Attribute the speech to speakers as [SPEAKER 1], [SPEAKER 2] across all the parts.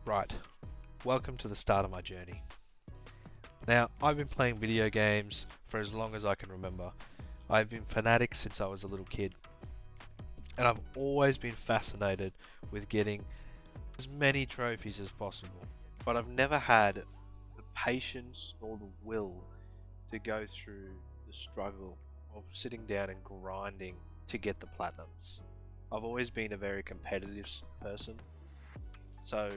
[SPEAKER 1] Right, welcome to the start of my journey. Now, I've been playing video games for as long as I can remember. I've been fanatic since I was a little kid, and I've always been fascinated with getting as many trophies as possible. But I've never had the patience or the will to go through the struggle of sitting down and grinding to get the platinums. I've always been a very competitive person, so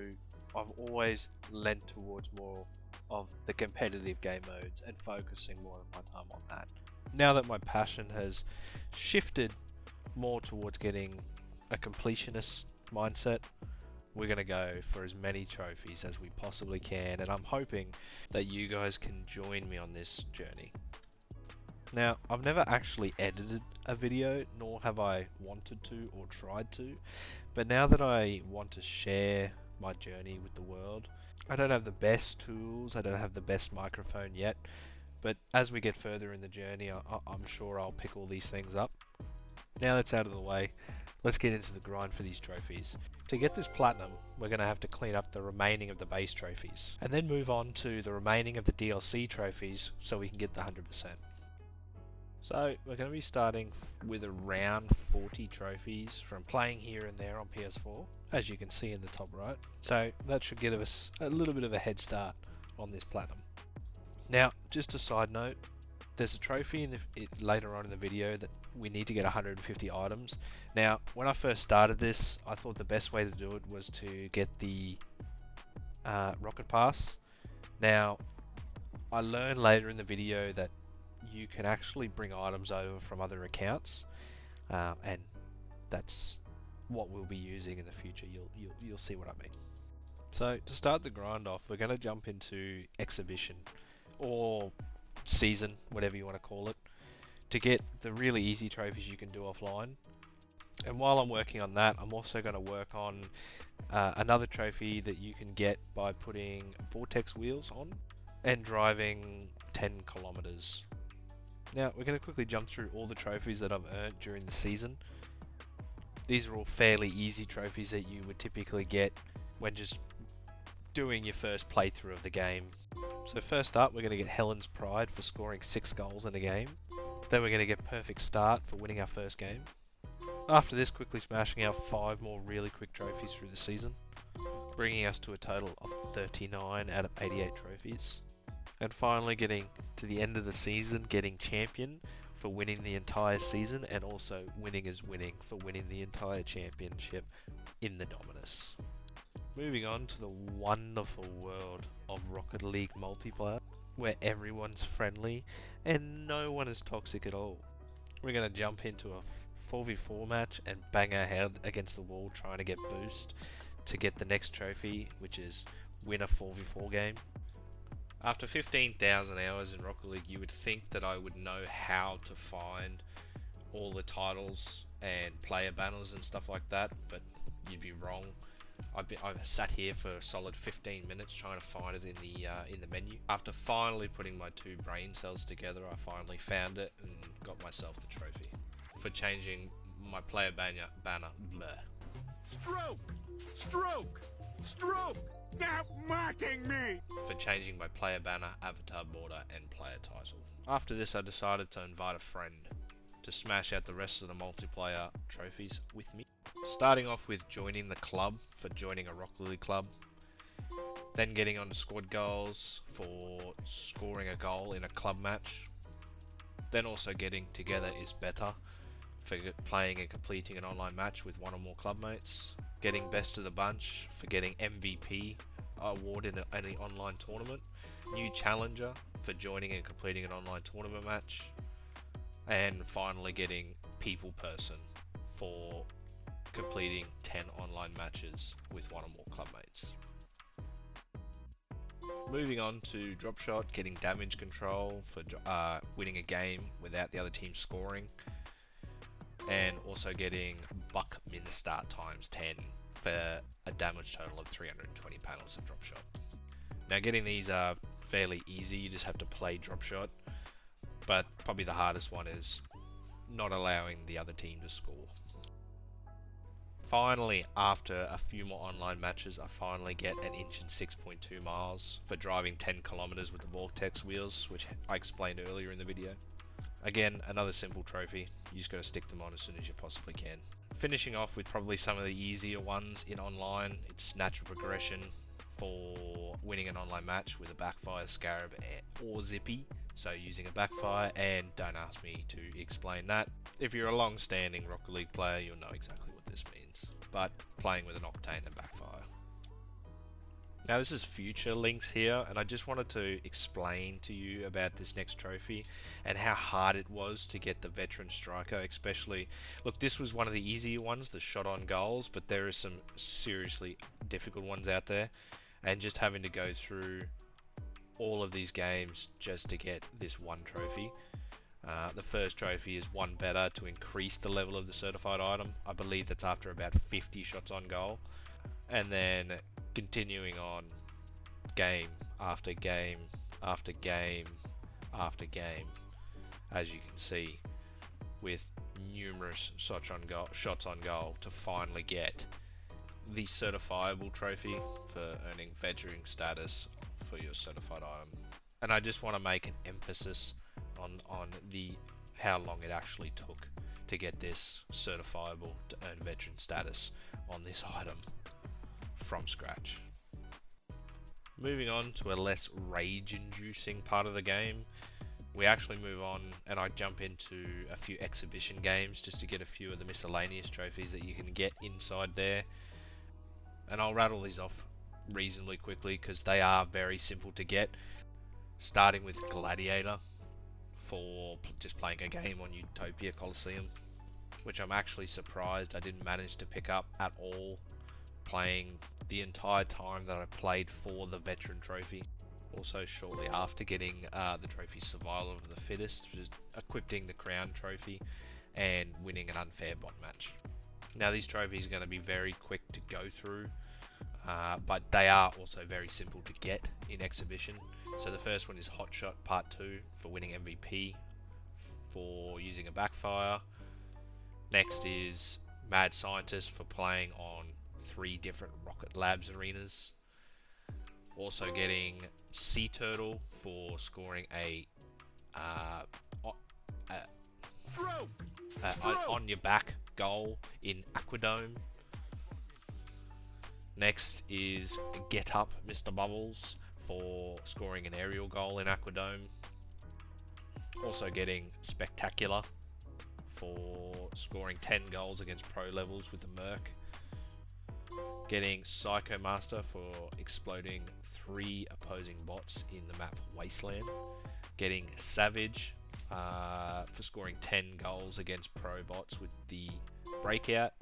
[SPEAKER 1] I've always lent towards more of the competitive game modes and focusing more of my time on that. Now that my passion has shifted more towards getting a completionist mindset, we're going to go for as many trophies as we possibly can, and I'm hoping that you guys can join me on this journey. Now, I've never actually edited a video, nor have I wanted to or tried to, but now that I want to share my journey with the world, I don't have the best tools, I don't have the best microphone yet, but as we get further in the journey, I'm sure I'll pick all these things up. Now that's out of the way, let's get into the grind for these trophies. To get this platinum, we're going to have to clean up the remaining of the base trophies, and then move on to the remaining of the DLC trophies so we can get the 100%. So we're going to be starting with around 40 trophies from playing here and there on PS4, as you can see in the top right. So that should give us a little bit of a head start on this platinum. Now, just a side note, there's a trophy later on in the video that we need to get 150 items. Now, when I first started this, I thought the best way to do it was to get the Rocket Pass. Now, I learned later in the video that you can actually bring items over from other accounts, and that's what we'll be using in the future. You'll see what I mean. So to start the grind off, we're going to jump into exhibition or season, whatever you want to call it, to get the really easy trophies you can do offline. And while I'm working on that, I'm also going to work on another trophy that you can get by putting vortex wheels on and driving 10 kilometers. Now, we're going to quickly jump through all the trophies that I've earned during the season. These are all fairly easy trophies that you would typically get when just doing your first playthrough of the game. So first up, we're going to get Helen's Pride for scoring 6 goals in a game. Then we're going to get Perfect Start for winning our first game. After this, quickly smashing out 5 more really quick trophies through the season, bringing us to a total of 39 out of 88 trophies. And finally getting to the end of the season, getting Champion for winning the entire season, and also winning is winning for winning the entire championship in the Dominus. Moving on to the wonderful world of Rocket League multiplayer, where everyone's friendly and no one is toxic at all. We're going to jump into a 4v4 match and bang our head against the wall trying to get boost to get the next trophy, which is win a 4v4 game. After 15,000 hours in Rocket League, you would think that I would know how to find all the titles and player banners and stuff like that, but you'd be wrong. I've sat here for a solid 15 minutes trying to find it in the menu. After finally putting my 2 brain cells together, I finally found it and got myself the trophy for changing my player banner. Bleh.
[SPEAKER 2] Stroke! Stroke! Stroke! Stop mocking me!
[SPEAKER 1] For changing my player banner, avatar border, and player title. After this, I decided to invite a friend to smash out the rest of the multiplayer trophies with me. Starting off with joining the club for joining a Rocket League club. Then getting onto squad goals for scoring a goal in a club match. Then also getting Together is Better for playing and completing an online match with one or more club mates. Getting Best of the Bunch for getting MVP award in any online tournament. New Challenger for joining and completing an online tournament match. And finally getting People Person for completing 10 online matches with one or more club mates. Moving on to Drop Shot, getting Damage Control for winning a game without the other team scoring. And also getting Buck Min Start times 10 for a damage total of 320 panels of Drop Shot. Now getting these are fairly easy, you just have to play Drop Shot, but probably the hardest one is not allowing the other team to score. Finally, after a few more online matches, I finally get an inch and 6.2 miles for driving 10 kilometers with the Vortex wheels, which I explained earlier in the video. Again, another simple trophy. You just got to stick them on as soon as you possibly can. Finishing off with probably some of the easier ones in online, it's natural progression for winning an online match with a backfire, scarab, or zippy. So using a backfire, and don't ask me to explain that. If you're a long-standing Rocket League player, you'll know exactly what this means. But playing with an octane and backfire. Now this is future Lynx here, and I just wanted to explain to you about this next trophy and how hard it was to get the veteran striker, especially. Look, this was one of the easier ones, the shot on goals, but there are some seriously difficult ones out there, and just having to go through all of these games just to get this one trophy. The first trophy is one better to increase the level of the certified item. I believe that's after about 50 shots on goal. And then continuing on game after game after game after game, as you can see, with numerous shots on goal to finally get the certifiable trophy for earning veteran status for your certified item. And I just want to make an emphasis on the how long it actually took to get this certifiable to earn veteran status on this item from scratch. Moving on to a less rage-inducing part of the game, we actually move on and I jump into a few exhibition games just to get a few of the miscellaneous trophies that you can get inside there. And I'll rattle these off reasonably quickly because they are very simple to get. Starting with Gladiator for just playing a game on Utopia Coliseum, which I'm actually surprised I didn't manage to pick up at all, playing the entire time that I played for the veteran trophy. Also shortly after getting the trophy Survival of the Fittest, just equipping the crown trophy and winning an unfair bot match. Now these trophies are going to be very quick to go through, but they are also very simple to get in exhibition. So the first one is Hot Shot Part 2 for winning MVP for using a backfire. Next is Mad Scientist for playing on 3 different Rocket Labs arenas. Also getting Sea Turtle for scoring a on your back goal in Aquadome. Next is Get Up Mr. Bubbles for scoring an aerial goal in Aquadome. Also getting Spectacular for scoring 10 goals against pro levels with the Merc. Getting Psycho Master for exploding 3 opposing bots in the map Wasteland. Getting Savage for scoring 10 goals against pro bots with the Breakout.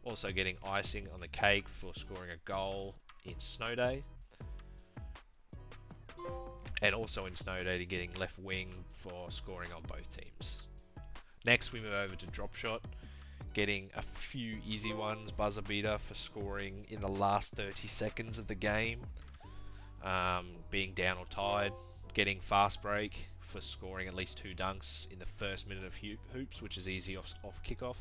[SPEAKER 1] Also getting Icing on the Cake for scoring a goal in Snow Day. And also in Snow Day getting Left Wing for scoring on both teams. Next we move over to Drop Shot, getting a few easy ones. Buzzer Beater for scoring in the last 30 seconds of the game, being down or tied. Getting Fast Break for scoring at least 2 dunks in the first minute of hoops, which is easy off kickoff.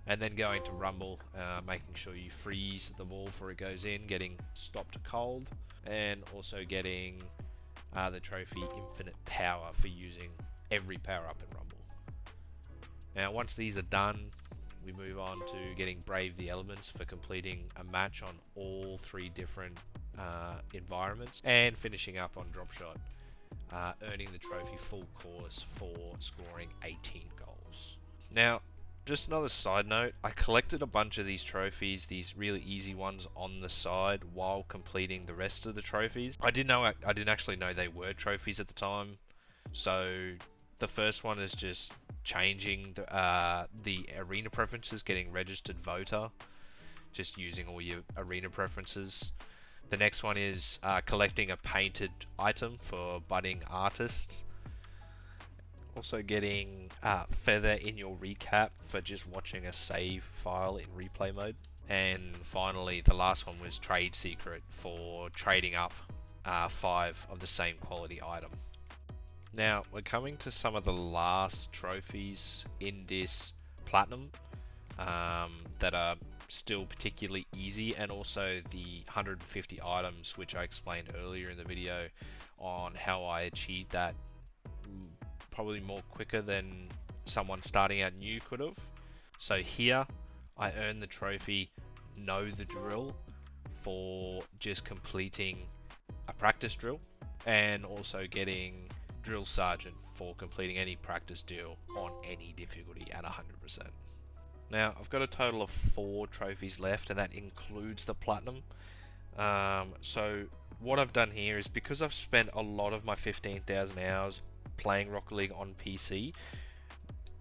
[SPEAKER 1] And then going to Rumble, making sure you freeze the ball before it goes in, getting Stopped Cold, and also getting the trophy Infinite Power for using every power up in Rumble. Now once these are done, we move on to getting Brave the Elements for completing a match on all 3 different environments, and finishing up on Drop Shot, earning the trophy Full Course for scoring 18 goals. Now, just another side note, I collected a bunch of these trophies, these really easy ones, on the side while completing the rest of the trophies. I didn't actually know they were trophies at the time. So the first one is just changing the arena preferences, getting Registered Voter, just using all your arena preferences. The next one is collecting a painted item for Budding Artist. Also getting Feather in your recap for just watching a save file in replay mode. And finally, the last one was Trade Secret for trading up 5 of the same quality item. Now, we're coming to some of the last trophies in this Platinum that are still particularly easy, and also the 150 items, which I explained earlier in the video on how I achieved that probably more quicker than someone starting out new could have. So here I earned the trophy Know the Drill for just completing a practice drill, and also getting Drill Sergeant for completing any practice drill on any difficulty at 100%. Now I've got a total of 4 trophies left, and that includes the Platinum. So what I've done here is, because I've spent a lot of my 15,000 hours playing Rocket League on PC,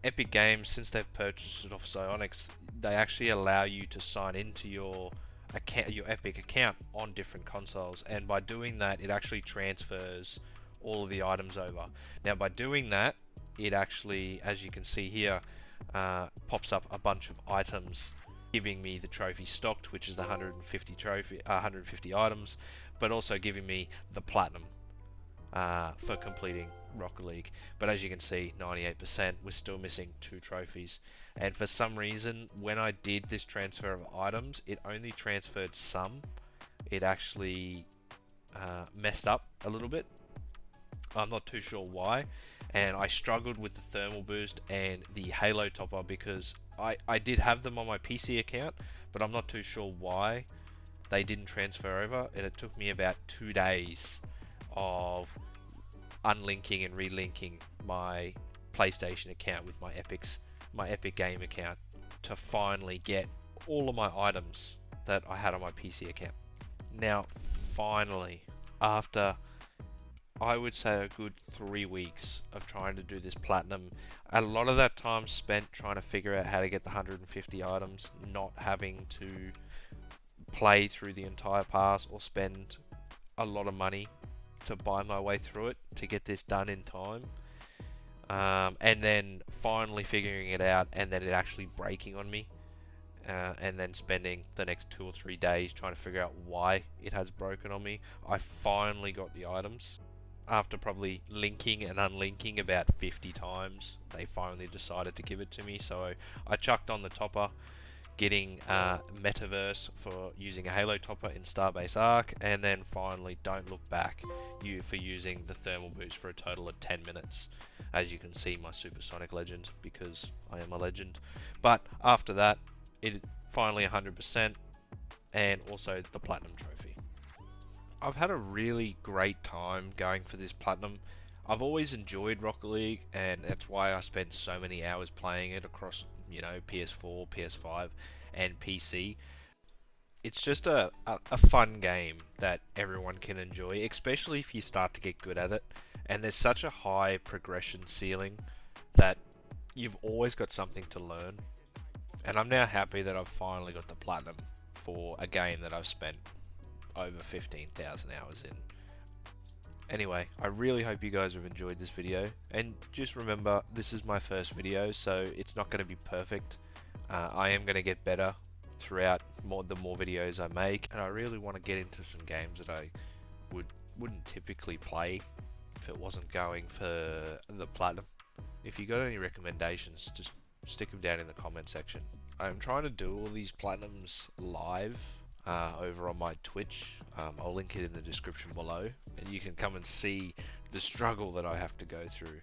[SPEAKER 1] Epic Games, since they've purchased it off Psyonix, they actually allow you to sign into your account, your Epic account, on different consoles, and by doing that it actually transfers all of the items over. Now by doing that, it actually, as you can see here, pops up a bunch of items giving me the trophy stocked, which is the 150 items, but also giving me the Platinum for completing Rocket League. But as you can see, 98%, we're still missing 2 trophies, and for some reason when I did this transfer of items, it only transferred some. It actually messed up a little bit. I'm not too sure why, and I struggled with the thermal boost and the halo topper, because I did have them on my PC account, but I'm not too sure why they didn't transfer over, and it took me about 2 days of unlinking and relinking my PlayStation account with my Epic Game account to finally get all of my items that I had on my PC account. Now finally, after I would say a good 3 weeks of trying to do this Platinum, a lot of that time spent trying to figure out how to get the 150 items, not having to play through the entire pass or spend a lot of money to buy my way through it to get this done in time, and then finally figuring it out, and then it actually breaking on me, and then spending the next 2 or 3 days trying to figure out why it has broken on me. I finally got the items. After probably linking and unlinking about 50 times, they finally decided to give it to me, so I chucked on the topper, getting Metaverse for using a Halo topper in Starbase Arc, and then finally Don't Look Back for using the thermal boost for a total of 10 minutes. As you can see, my Supersonic Legend, because I am a legend. But after that, it finally 100%, and also the Platinum trophy. I've had a really great time going for this Platinum. I've always enjoyed Rocket League, and that's why I spent so many hours playing it across, PS4, PS5, and PC. It's just a fun game that everyone can enjoy, especially if you start to get good at it. And there's such a high progression ceiling that you've always got something to learn. And I'm now happy that I've finally got the Platinum for a game that I've spent over 15,000 hours in. Anyway, I really hope you guys have enjoyed this video, and just remember, this is my first video, so it's not going to be perfect. I am going to get better throughout the more videos I make, and I really want to get into some games that I wouldn't typically play if it wasn't going for the Platinum. If you got any recommendations, just stick them down in the comment section. I'm trying to do all these Platinums live over on my Twitch. I'll link it in the description below, and you can come and see the struggle that I have to go through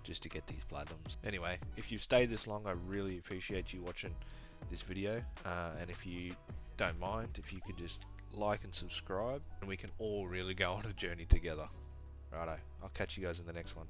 [SPEAKER 1] just to get these Platinums. Anyway, if you've stayed this long, I really appreciate you watching this video, and if you don't mind, if you could just like and subscribe, and we can all really go on a journey together. Righto, I'll catch you guys in the next one.